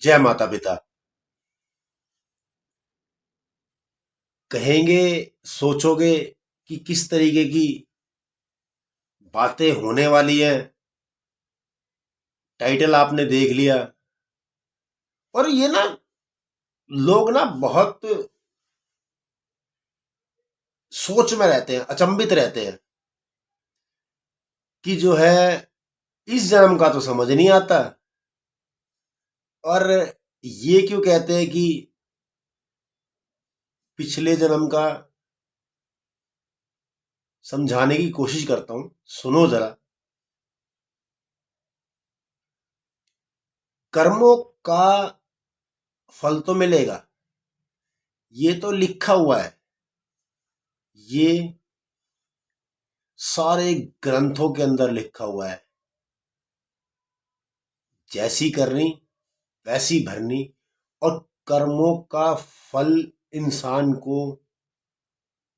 जय माता पिता। कहेंगे, सोचोगे कि किस तरीके की बातें होने वाली हैं। टाइटल आपने देख लिया। और ये ना, लोग ना बहुत सोच में रहते हैं, अचंभित रहते हैं कि जो है इस जन्म का तो समझ नहीं आता। और ये क्यों कहते हैं कि पिछले जन्म का। समझाने की कोशिश करता हूं, सुनो जरा। कर्मों का फल तो मिलेगा, ये तो लिखा हुआ है। ये सारे ग्रंथों के अंदर लिखा हुआ है। जैसी करनी वैसी भरनी। और कर्मों का फल इंसान को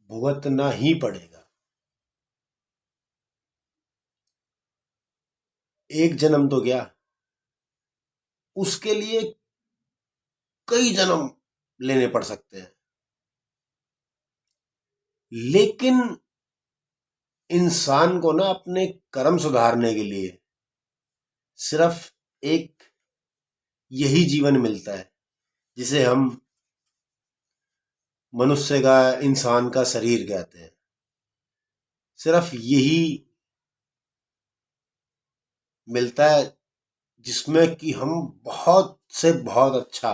भुगतना ही पड़ेगा। एक जन्म तो गया, उसके लिए कई जन्म लेने पड़ सकते हैं। लेकिन इंसान को ना अपने कर्म सुधारने के लिए सिर्फ एक यही जीवन मिलता है, जिसे हम मनुष्य का, इंसान का शरीर कहते हैं। सिर्फ यही मिलता है जिसमें कि हम बहुत से बहुत अच्छा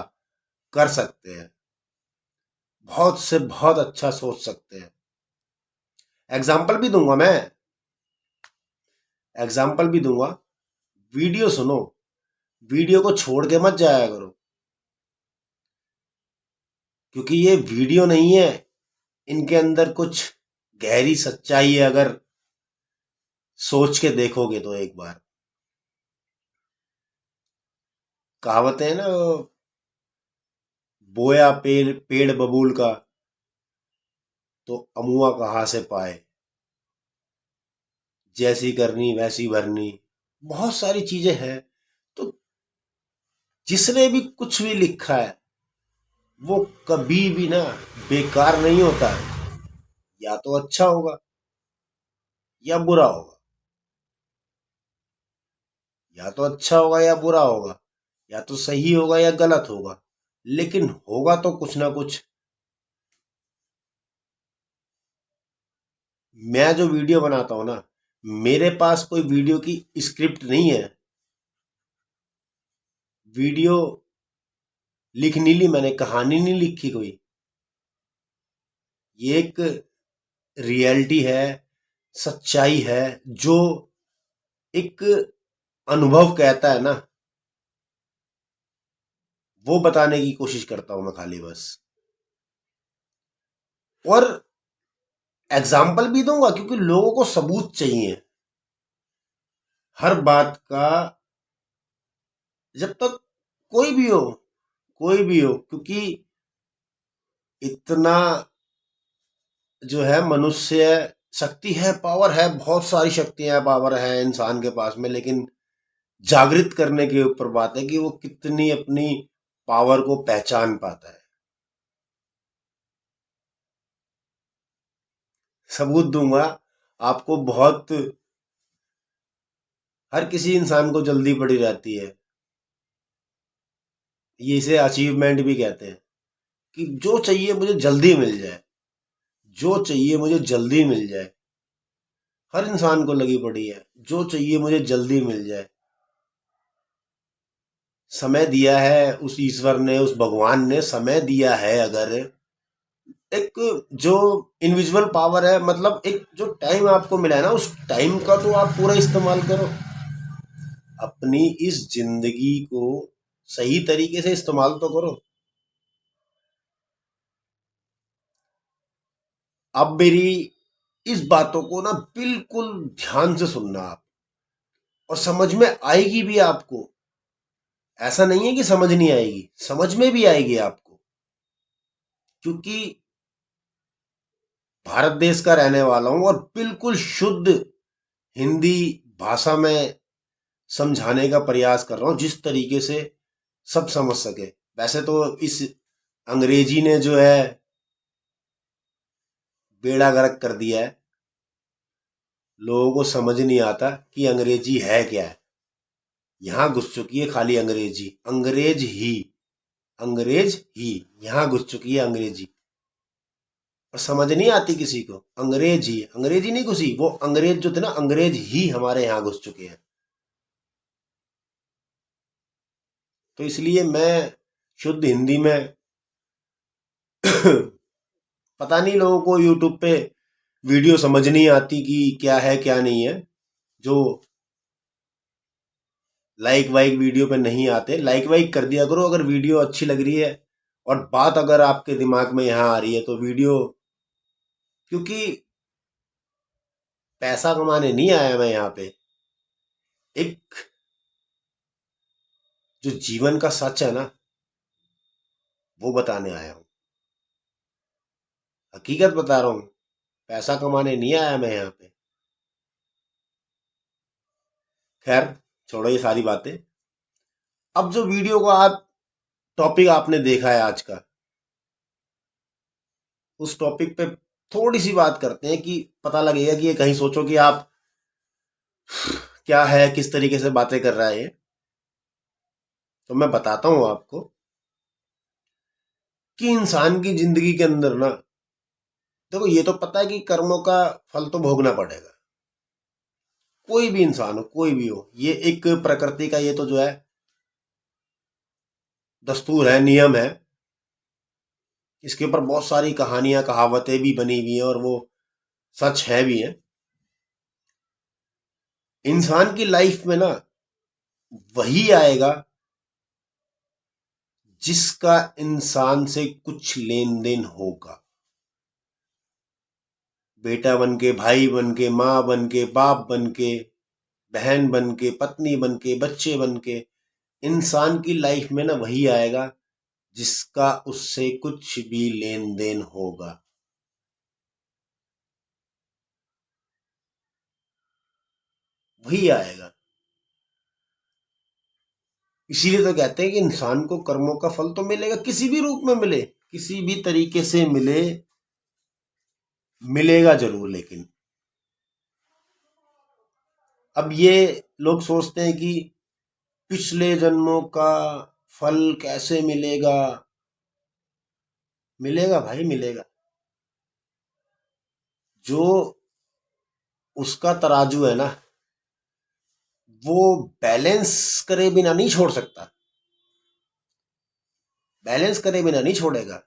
कर सकते हैं, बहुत से बहुत अच्छा सोच सकते हैं। एग्जाम्पल भी दूंगा मैं, एग्जाम्पल भी दूंगा। वीडियो सुनो, वीडियो को छोड़ के मत जाया करो, क्योंकि ये वीडियो नहीं है। इनके अंदर कुछ गहरी सच्चाई है, अगर सोच के देखोगे तो। एक बार कहावतें है ना, बोया पेड़ पेड़ बबूल का, तो अमुआ कहाँ से पाए। जैसी करनी वैसी भरनी, बहुत सारी चीजें हैं। तो जिसने भी कुछ भी लिखा है, वो कभी भी ना बेकार नहीं होता है। या तो अच्छा होगा या बुरा होगा, या तो अच्छा होगा या बुरा होगा, या तो सही होगा या गलत होगा, लेकिन होगा तो कुछ ना कुछ। मैं जो वीडियो बनाता हूं ना, मेरे पास कोई वीडियो की स्क्रिप्ट नहीं है। वीडियो लिख नहीं ली मैंने, कहानी नहीं लिखी कोई। ये एक रियलिटी है, सच्चाई है, जो एक अनुभव कहता है ना, वो बताने की कोशिश करता हूं मैं खाली बस। और एग्जाम्पल भी दूंगा, क्योंकि लोगों को सबूत चाहिए हर बात का। जब तक कोई भी हो, कोई भी हो, क्योंकि इतना जो है मनुष्य शक्ति है, पावर है, बहुत सारी शक्तियां, पावर है इंसान के पास में। लेकिन जागृत करने के ऊपर बात है कि वो कितनी अपनी पावर को पहचान पाता है। सबूत दूंगा आपको बहुत। हर किसी इंसान को जल्दी पड़ी रहती है। ये इसे अचीवमेंट भी कहते हैं, कि जो चाहिए मुझे जल्दी मिल जाए, जो चाहिए मुझे जल्दी मिल जाए। हर इंसान को लगी पड़ी है, जो चाहिए मुझे जल्दी मिल जाए। समय दिया है उस ईश्वर ने, उस भगवान ने समय दिया है। अगर एक जो इनविजिबल पावर है, मतलब एक जो टाइम आपको मिला है ना, उस टाइम का तो आप पूरा इस्तेमाल करो। अपनी इस जिंदगी को सही तरीके से इस्तेमाल तो करो। अब मेरी इस बातों को ना बिल्कुल ध्यान से सुनना आप, और समझ में आएगी भी आपको। ऐसा नहीं है कि समझ नहीं आएगी, समझ में भी आएगी आपको। क्योंकि भारत देश का रहने वाला हूं, और बिल्कुल शुद्ध हिंदी भाषा में समझाने का प्रयास कर रहा हूं, जिस तरीके से सब समझ सके। वैसे तो इस अंग्रेजी ने जो है बेड़ा गर्क कर दिया है। लोगों को समझ नहीं आता कि अंग्रेजी है क्या है। यहाँ घुस चुकी है खाली अंग्रेजी, अंग्रेज ही यहाँ घुस चुकी है अंग्रेजी। और समझ नहीं आती किसी को। अंग्रेजी नहीं घुसी, वो अंग्रेज जो थे ना, अंग्रेज ही हमारे यहाँ घुस चुके हैं। तो इसलिए मैं शुद्ध हिंदी में पता नहीं लोगों को यूट्यूब पे वीडियो समझ नहीं आती कि क्या है क्या नहीं है। जो लाइक वाइक वीडियो पे नहीं आते, लाइक वाइक कर दिया करो अगर वीडियो अच्छी लग रही है और बात अगर आपके दिमाग में यहाँ आ रही है तो वीडियो। क्योंकि पैसा कमाने नहीं आया मैं यहाँ पे, एक जो जीवन का सच है ना वो बताने आया हूँ। हकीकत बता रहा हूँ, पैसा कमाने नहीं आया मैं यहाँ पे। खैर छोड़ो ये सारी बातें। अब जो वीडियो का आप टॉपिक आपने देखा है आज का, उस टॉपिक पे थोड़ी सी बात करते हैं कि पता लगेगा कि ये कहीं सोचो कि आप क्या है, किस तरीके से बातें कर रहा है ये। तो मैं बताता हूं आपको कि इंसान की जिंदगी के अंदर ना, देखो ये तो पता है कि कर्मों का फल तो भोगना पड़ेगा। कोई भी इंसान हो, कोई भी हो, ये एक प्रकृति का ये तो जो है दस्तूर है, नियम है। इसके ऊपर बहुत सारी कहानियां कहावतें भी बनी हुई हैं और वो सच है भी हैं। इंसान की लाइफ में ना वही आएगा जिसका इंसान से कुछ लेन देन होगा। बेटा बन के, भाई बन के, माँ बन के, बाप बन के, बहन बन के, पत्नी बन के, बच्चे बन के, इंसान की लाइफ में ना वही आएगा जिसका उससे कुछ भी लेन देन होगा। वही आएगा। इसीलिए तो कहते हैं कि इंसान को कर्मों का फल तो मिलेगा, किसी भी रूप में मिले, किसी भी तरीके से मिले, मिलेगा जरूर। लेकिन अब ये लोग सोचते हैं कि पिछले जन्मों का फल कैसे मिलेगा। मिलेगा भाई, मिलेगा। जो उसका तराजू है ना, वो बैलेंस करे बिना नहीं छोड़ सकता। बैलेंस करे बिना नहीं छोड़ेगा।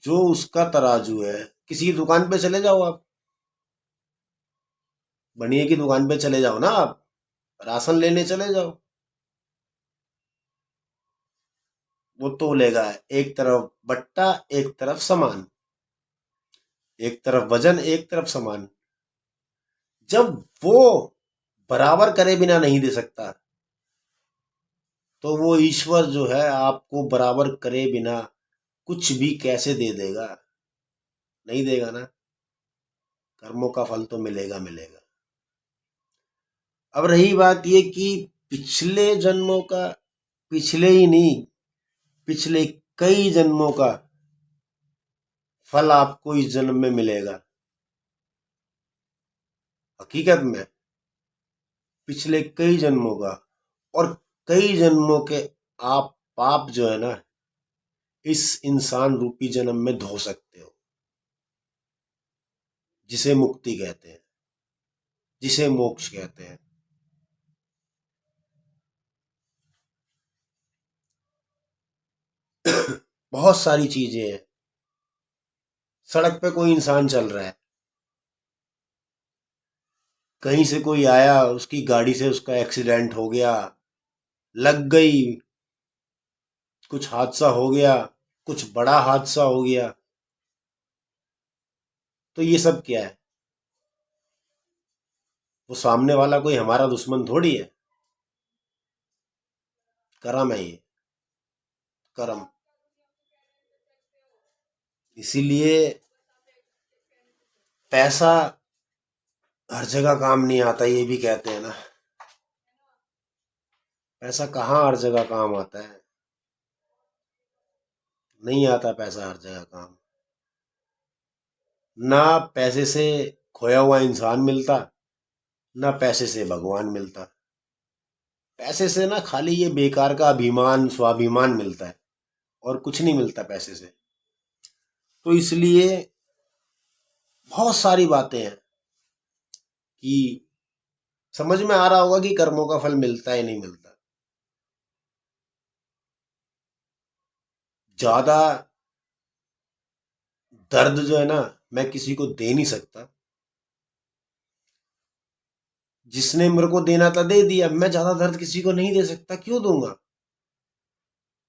जो उसका तराजू है, किसी की दुकान पे चले जाओ आप, बनिए की दुकान पे चले जाओ ना आप, राशन लेने चले जाओ, वो तोलेगा। एक तरफ बट्टा, एक तरफ सामान, एक तरफ वजन, एक तरफ सामान। जब वो बराबर करे बिना नहीं दे सकता, तो वो ईश्वर जो है आपको बराबर करे बिना कुछ भी कैसे दे देगा? नहीं देगा ना। कर्मों का फल तो मिलेगा, मिलेगा। अब रही बात ये कि पिछले जन्मों का, पिछले ही नहीं, पिछले कई जन्मों का फल आपको इस जन्म में मिलेगा। हकीकत में पिछले कई जन्मों का, और कई जन्मों के आप पाप जो है ना, इस इंसान रूपी जन्म में धो सकते हो। जिसे मुक्ति कहते हैं, जिसे मोक्ष कहते हैं। बहुत सारी चीजें हैं। सड़क पे कोई इंसान चल रहा है, कहीं से कोई आया, उसकी गाड़ी से उसका एक्सीडेंट हो गया, लग गई, कुछ हादसा हो गया, कुछ बड़ा हादसा हो गया। तो ये सब क्या है? वो सामने वाला कोई हमारा दुश्मन थोड़ी है। कर्म है ये, कर्म। इसीलिए पैसा हर जगह काम नहीं आता, ये भी कहते हैं ना। पैसा कहाँ हर जगह काम आता है? नहीं आता पैसा हर जगह काम। ना पैसे से खोया हुआ इंसान मिलता, ना पैसे से भगवान मिलता। पैसे से ना खाली ये बेकार का अभिमान स्वाभिमान मिलता है, और कुछ नहीं मिलता पैसे से। तो इसलिए बहुत सारी बातें हैं कि समझ में आ रहा होगा कि कर्मों का फल मिलता है नहीं मिलता। ज्यादा दर्द जो है ना, मैं किसी को दे नहीं सकता। जिसने मेरे को देना था दे दिया, मैं ज्यादा दर्द किसी को नहीं दे सकता, क्यों दूंगा?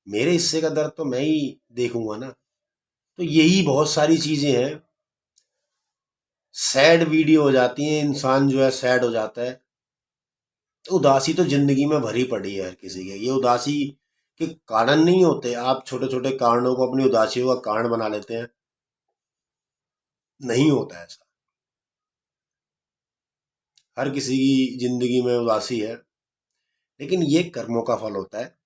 मेरे हिस्से का दर्द तो मैं ही देखूंगा ना। तो यही बहुत सारी चीजें हैं। सैड वीडियो हो जाती है, इंसान जो है सैड हो जाता है। उदासी तो जिंदगी में भरी पड़ी है हर किसी के। ये उदासी के कारण नहीं होते, आप छोटे छोटे कारणों को अपनी उदासियों का कारण बना लेते हैं। नहीं होता ऐसा। हर किसी की जिंदगी में उदासी है, लेकिन ये कर्मों का फल होता है।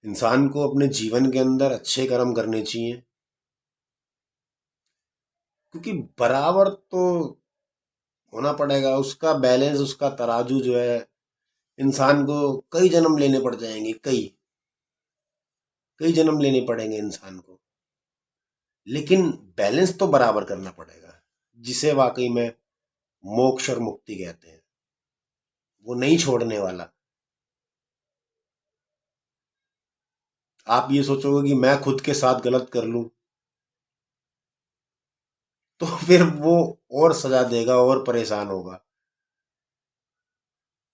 इंसान को अपने जीवन के अंदर अच्छे कर्म करने चाहिए, क्योंकि बराबर तो होना पड़ेगा उसका बैलेंस, उसका तराजू जो है। इंसान को कई जन्म लेने पड़ जाएंगे, कई कई जन्म लेने पड़ेंगे इंसान को, लेकिन बैलेंस तो बराबर करना पड़ेगा। जिसे वाकई में मोक्ष और मुक्ति कहते हैं, वो नहीं छोड़ने वाला। आप ये सोचोगे कि मैं खुद के साथ गलत कर लूं, तो फिर वो और सजा देगा और परेशान होगा।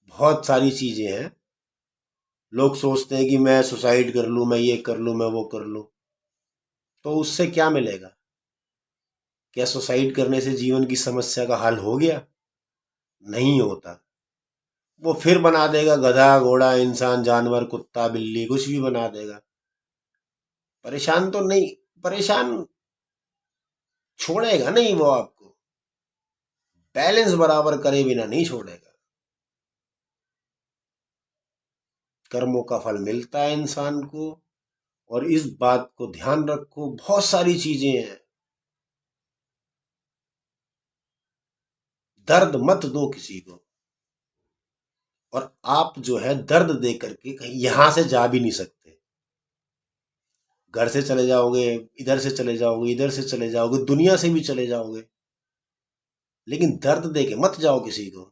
बहुत सारी चीजें हैं। लोग सोचते हैं कि मैं सुसाइड कर लूं, मैं ये कर लूं, मैं वो कर लूं, तो उससे क्या मिलेगा? क्या सुसाइड करने से जीवन की समस्या का हल हो गया? नहीं होता। वो फिर बना देगा गधा घोड़ा इंसान जानवर कुत्ता बिल्ली, कुछ भी बना देगा। परेशान तो नहीं, परेशान छोड़ेगा नहीं वो आपको। बैलेंस बराबर करे बिना नहीं छोड़ेगा। कर्मों का फल मिलता है इंसान को, और इस बात को ध्यान रखो। बहुत सारी चीजें हैं। दर्द मत दो किसी को। और आप जो है दर्द दे करके कहीं यहां से जा भी नहीं सकते। घर से चले जाओगे, इधर से चले जाओगे, इधर से चले जाओगे, दुनिया से भी चले जाओगे, लेकिन दर्द दे के मत जाओ किसी को।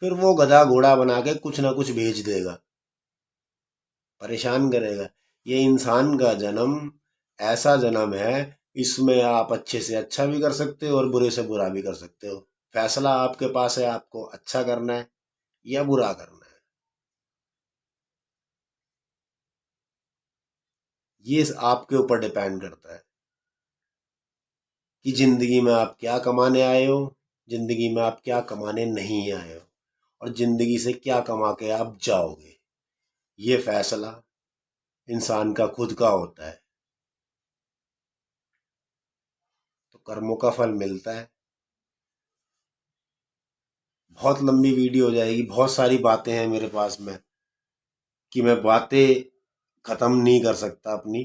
फिर वो गधा घोड़ा बना के कुछ ना कुछ भेज देगा, परेशान करेगा। ये इंसान का जन्म ऐसा जन्म है, इसमें आप अच्छे से अच्छा भी कर सकते हो और बुरे से बुरा भी कर सकते हो। फैसला आपके पास है, आपको अच्छा करना है या बुरा करना है। ये आपके ऊपर डिपेंड करता है कि जिंदगी में आप क्या कमाने आए हो, जिंदगी में आप क्या कमाने नहीं आए हो, और जिंदगी से क्या कमा के आप जाओगे। ये फैसला इंसान का खुद का होता है। तो कर्मों का फल मिलता है। बहुत लंबी वीडियो हो जाएगी, बहुत सारी बातें हैं मेरे पास में कि मैं बातें खत्म नहीं कर सकता अपनी।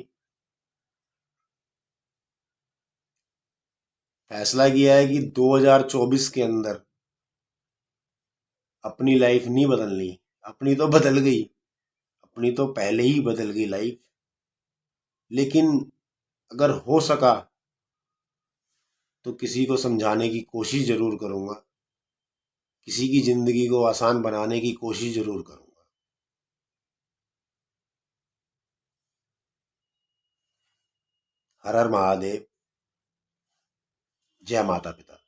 फैसला किया है कि 2024 के अंदर अपनी लाइफ नहीं बदलनी। अपनी तो बदल गई, अपनी तो पहले ही बदल गई लाइफ, लेकिन अगर हो सका तो किसी को समझाने की कोशिश जरूर करूंगा, किसी की जिंदगी को आसान बनाने की कोशिश जरूर करूंगा। हर हर महादेव। जय माता पिता।